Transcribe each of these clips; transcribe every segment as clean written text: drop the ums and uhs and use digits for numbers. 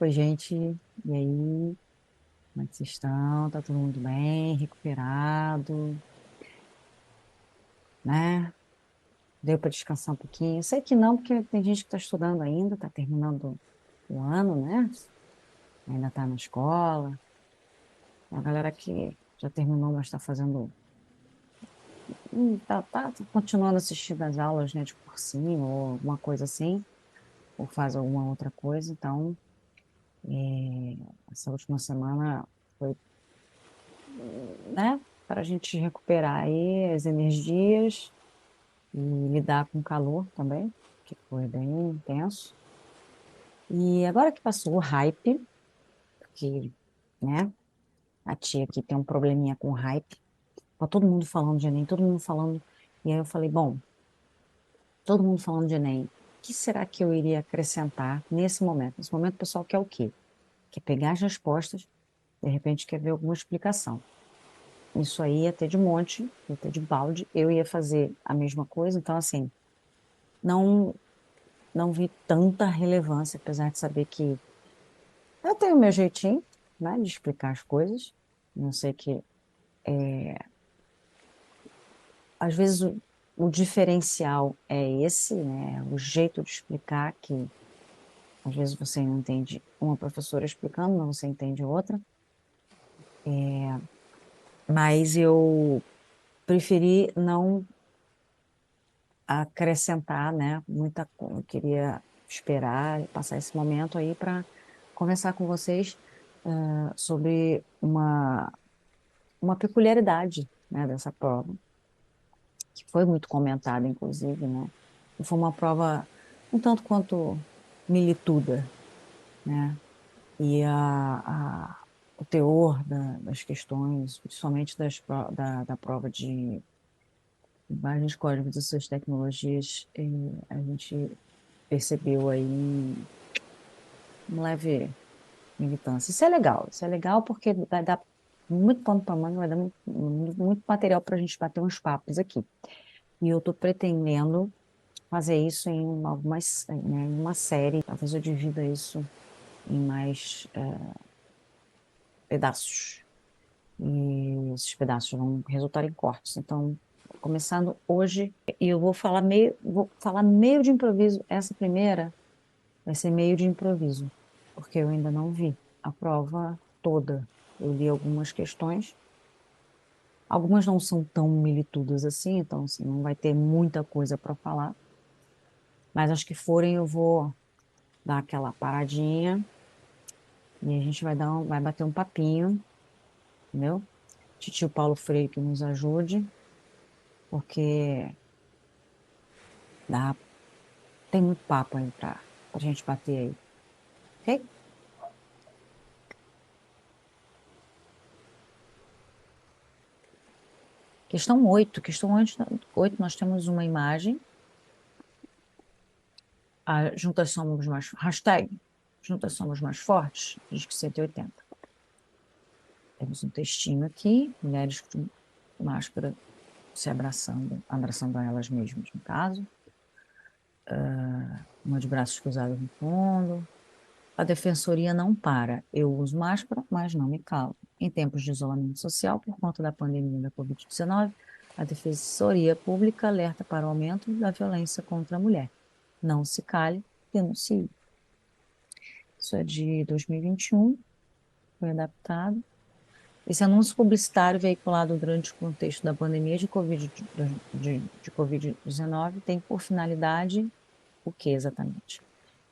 Oi, gente. E aí, como é que vocês estão? Tá todo mundo bem? Recuperado, né? Deu para descansar um pouquinho? Eu sei que não, porque tem gente que está estudando ainda, está terminando o ano, né? Ainda está na escola. A galera que já terminou, mas está fazendo. Tá continuando assistindo as aulas, né, de cursinho ou alguma coisa assim, ou faz alguma outra coisa. Então, essa última semana foi, né, para a gente recuperar aí as energias e lidar com o calor também, que foi bem intenso. E agora que passou o hype, porque, né, a tia aqui tem um probleminha com hype, tá todo mundo falando de Enem, todo mundo falando, e aí eu falei, bom, todo mundo falando de Enem, o que será que eu iria acrescentar nesse momento? Nesse momento o pessoal quer o quê? Quer pegar as respostas, de repente quer ver alguma explicação. Isso aí ia ter de monte, ia ter de balde, eu ia fazer a mesma coisa, então assim, não não vi tanta relevância, apesar de saber que eu tenho o meu jeitinho, né, de explicar as coisas. Não sei que, às vezes, o diferencial é esse, né, o jeito de explicar, que às vezes você não entende uma professora explicando, mas você entende outra. Mas eu preferi não acrescentar, né, muita coisa. Eu queria esperar e passar esse momento aí para conversar com vocês, sobre uma peculiaridade, né, dessa prova, que foi muito comentada, inclusive, né? E foi uma prova um tanto quanto milituda, né? E o teor das questões, principalmente da prova de imagens, códigos e suas tecnologias, a gente percebeu aí um leve militância. Isso é legal porque vai dar muito pano para manga, vai dar muito material para a gente bater uns papos aqui. E eu estou pretendendo fazer isso em algumas, né, em uma série. Talvez eu divida isso em mais pedaços. E esses pedaços vão resultar em cortes. Então, começando hoje, e eu vou falar meio de improviso. Essa primeira vai ser meio de improviso, porque eu ainda não vi a prova toda. Eu li algumas questões. Algumas não são tão militudas assim, então assim, não vai ter muita coisa para falar. Mas as que forem, eu vou dar aquela paradinha e a gente vai bater um papinho, entendeu? Titio Paulo Freire que nos ajude, porque dá, tem muito papo aí para a gente bater aí, ok? Questão 8, oito nós temos uma imagem, juntas somos mais, hashtag, juntas somos mais fortes, diz que 180. Temos um textinho aqui, mulheres com máscara se abraçando a elas mesmas, no caso, uma de braços cruzados no fundo. A defensoria não para. Eu uso máscara, mas não me calo. Em tempos de isolamento social, por conta da pandemia da Covid-19, a Defensoria Pública alerta para o aumento da violência contra a mulher. Não se cale, denuncie. Isso é de 2021, foi adaptado. Esse anúncio publicitário veiculado durante o contexto da pandemia de Covid-19 tem por finalidade o que exatamente?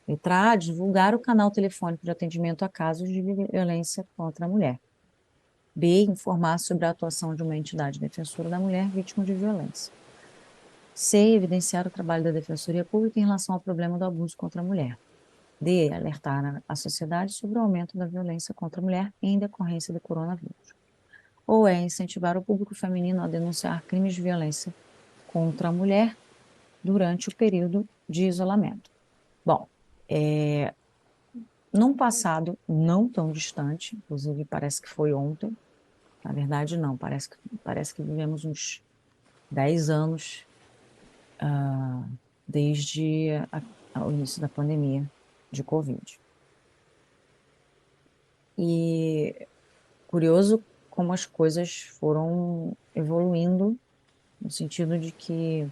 Letra A, divulgar o canal telefônico de atendimento a casos de violência contra a mulher. B, informar sobre a atuação de uma entidade defensora da mulher vítima de violência. C, evidenciar o trabalho da Defensoria Pública em relação ao problema do abuso contra a mulher. D, alertar a sociedade sobre o aumento da violência contra a mulher em decorrência do coronavírus. Ou é incentivar o público feminino a denunciar crimes de violência contra a mulher durante o período de isolamento. Bom, é, num passado não tão distante, inclusive parece que foi ontem, na verdade não, parece que vivemos uns 10 anos, ah, desde o início da pandemia de Covid. E curioso como as coisas foram evoluindo, no sentido de que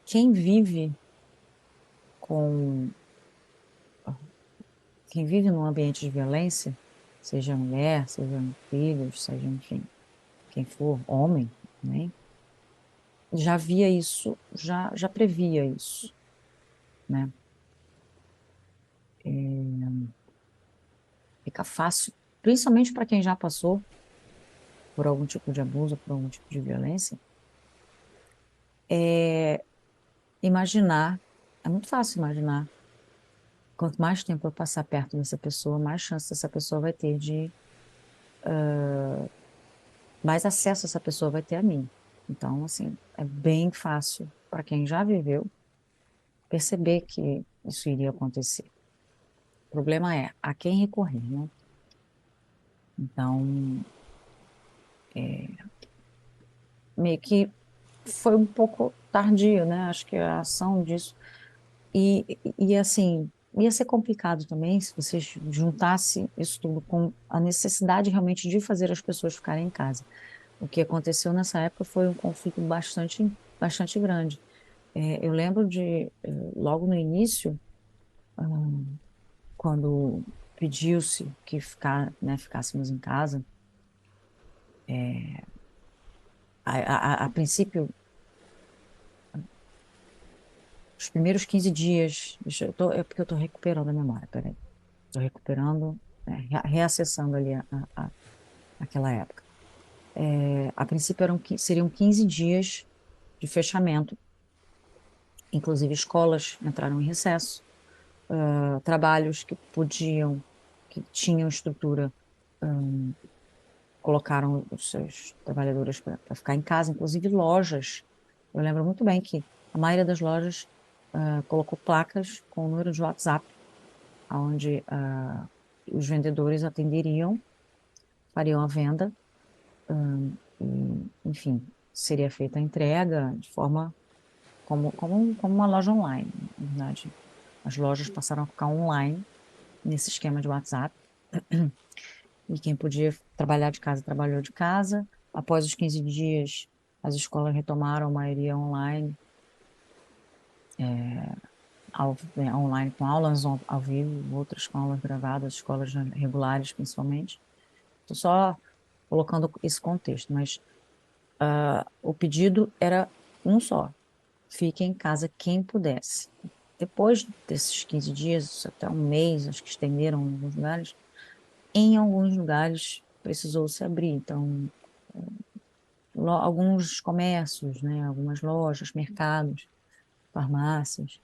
quem vive com, quem vive num ambiente de violência, seja mulher, seja filhos, seja, enfim, quem for, homem, né, já via isso, já previa isso, né? É, fica fácil, principalmente para quem já passou por algum tipo de abuso, por algum tipo de violência, é imaginar, é muito fácil imaginar. Quanto mais tempo eu passar perto dessa pessoa, mais chance essa pessoa vai ter de, mais acesso essa pessoa vai ter a mim. Então, assim, é bem fácil para quem já viveu perceber que isso iria acontecer. O problema é a quem recorrer, né? Então, meio que foi um pouco tardio, né? Acho que a ação disso. E assim, ia ser complicado também se você juntasse isso tudo com a necessidade realmente de fazer as pessoas ficarem em casa. O que aconteceu nessa época foi um conflito bastante grande. Eu lembro de, logo no início, ah, quando pediu-se que né, ficássemos em casa, a princípio, os primeiros 15 dias, é porque eu estou recuperando a memória, peraí, estou recuperando, reacessando ali aquela época. A princípio seriam 15 dias de fechamento, inclusive escolas entraram em recesso, trabalhos que tinham estrutura, colocaram os seus trabalhadores para ficar em casa, inclusive lojas. Eu lembro muito bem que a maioria das lojas colocou placas com o número de WhatsApp, onde os vendedores atenderiam, fariam a venda, e, enfim, seria feita a entrega de forma como uma loja online, na verdade. As lojas passaram a ficar online nesse esquema de WhatsApp, e quem podia trabalhar de casa, trabalhou de casa. Após os 15 dias, as escolas retomaram a maioria online, online com aulas ao vivo, outras com aulas gravadas, escolas regulares principalmente. Estou só colocando esse contexto, mas o pedido era um só: fique em casa quem pudesse. Depois desses 15 dias, até um mês, acho que estenderam em alguns lugares precisou se abrir. Então, alguns comércios, né, algumas lojas, mercados, farmácias,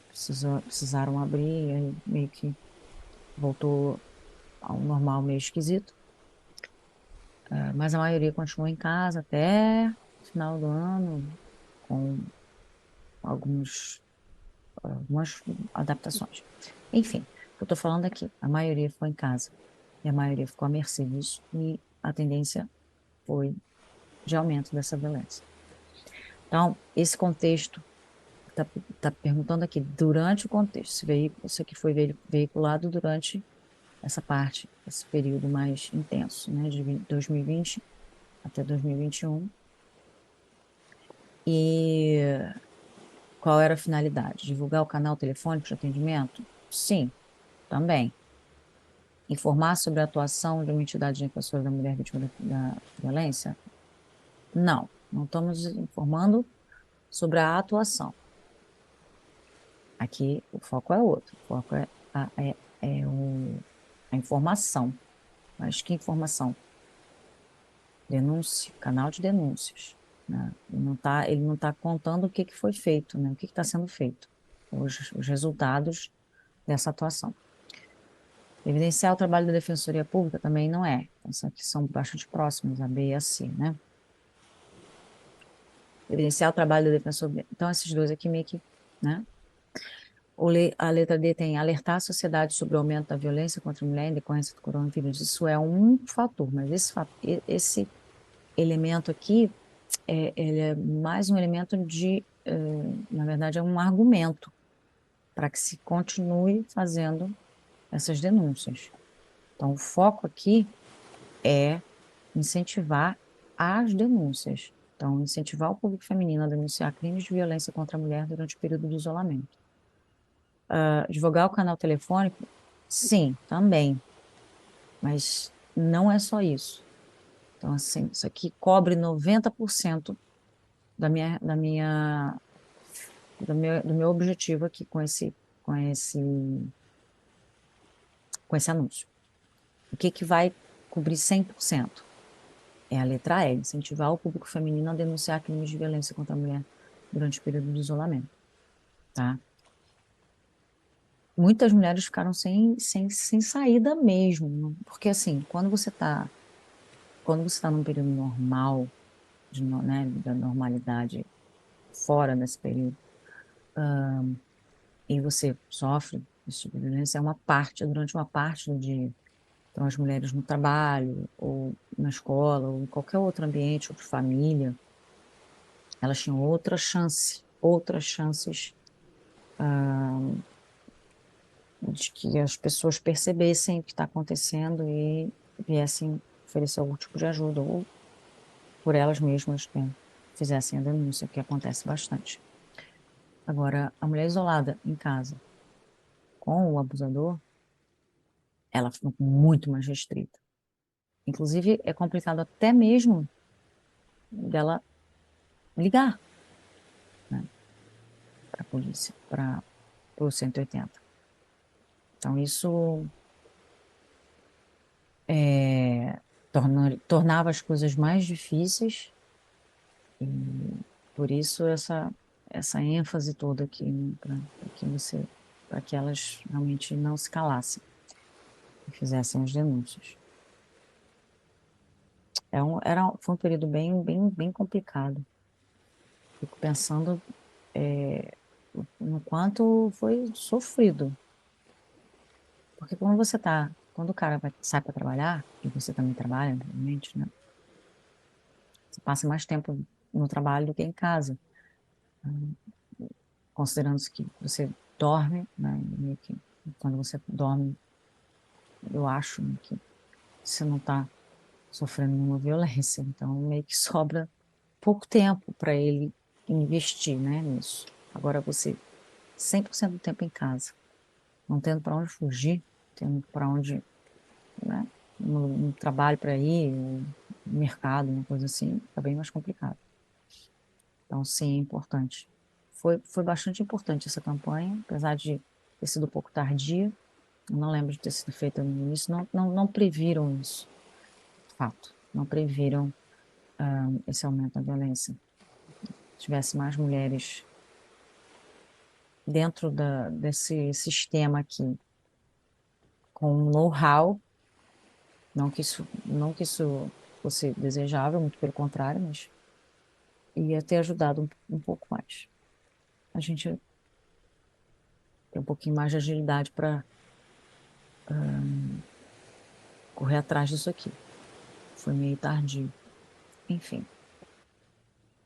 precisaram abrir, e aí meio que voltou ao normal, meio esquisito. Mas a maioria continuou em casa até o final do ano, com algumas adaptações. Enfim, o que eu estou falando aqui, a maioria foi em casa e a maioria ficou à mercê disso, e a tendência foi de aumento dessa violência. Então, esse contexto está perguntando aqui, durante o contexto, isso aqui foi veiculado durante essa parte, esse período mais intenso, né, de 2020 até 2021. E qual era a finalidade? Divulgar o canal telefônico de atendimento? Sim, também. Informar sobre a atuação de uma entidade defensora da mulher vítima da violência? Não, não estamos informando sobre a atuação. Aqui o foco é outro, o foco a informação. Mas que informação? Denúncia, canal de denúncias, né? Ele não tá contando o que que foi feito, né? O que está sendo feito, os resultados dessa atuação. Evidenciar o trabalho da Defensoria Pública também não é. Essas aqui são bastante próximas, a B e a C, né? Evidenciar o trabalho da Defensoria. Então, esses dois aqui meio que, né? A letra D tem alertar a sociedade sobre o aumento da violência contra a mulher em decorrência do coronavírus. Isso é um fator, mas esse elemento aqui, ele é mais um elemento na verdade, é um argumento para que se continue fazendo essas denúncias. Então, o foco aqui é incentivar as denúncias. Então, incentivar o público feminino a denunciar crimes de violência contra a mulher durante o período de isolamento. Divulgar o canal telefônico? Sim, também, mas não é só isso. Então, assim, isso aqui cobre 90% do meu objetivo aqui com esse, com esse anúncio. O que que vai cobrir 100%? É a letra E, incentivar o público feminino a denunciar crimes de violência contra a mulher durante o período de isolamento, tá? Muitas mulheres ficaram sem saída mesmo, porque assim, quando você tá num período normal, né, da normalidade fora desse período, e você sofre esse tipo de violência, durante uma parte do dia. Então, as mulheres no trabalho, ou na escola, ou em qualquer outro ambiente, ou de família, elas tinham outras chances de que as pessoas percebessem o que está acontecendo e viessem oferecer algum tipo de ajuda, ou por elas mesmas, né, fizessem a denúncia, que acontece bastante. Agora, a mulher isolada em casa com o abusador, ela fica muito mais restrita. Inclusive, é complicado até mesmo dela ligar, né, para a polícia, para o 180. Então, isso tornava as coisas mais difíceis e por isso essa ênfase toda aqui, né, para que elas realmente não se calassem e fizessem as denúncias. Foi um período bem complicado. Fico pensando no quanto foi sofrido. Porque quando o cara sai para trabalhar, e você também trabalha, obviamente, né? Você passa mais tempo no trabalho do que em casa. Considerando que você dorme, né? Meio que quando você dorme, eu acho, né, que você não está sofrendo nenhuma violência. Então, meio que sobra pouco tempo para ele investir, né, nisso. Agora, você 100% do tempo em casa, não tendo para onde fugir, tendo para onde, né, no trabalho para ir, no mercado, uma coisa assim, fica bem mais complicado. Então, sim, é importante. Foi bastante importante essa campanha, apesar de ter sido um pouco tardia. Eu não lembro de ter sido feita no início. Não previram isso, de fato. Não previram esse aumento da violência. Se tivesse mais mulheres dentro desse sistema aqui, com um know-how, não que isso fosse desejável, muito pelo contrário, mas ia ter ajudado um pouco mais. A gente tem um pouquinho mais de agilidade para correr atrás disso aqui. Foi meio tardio. Enfim,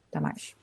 até mais.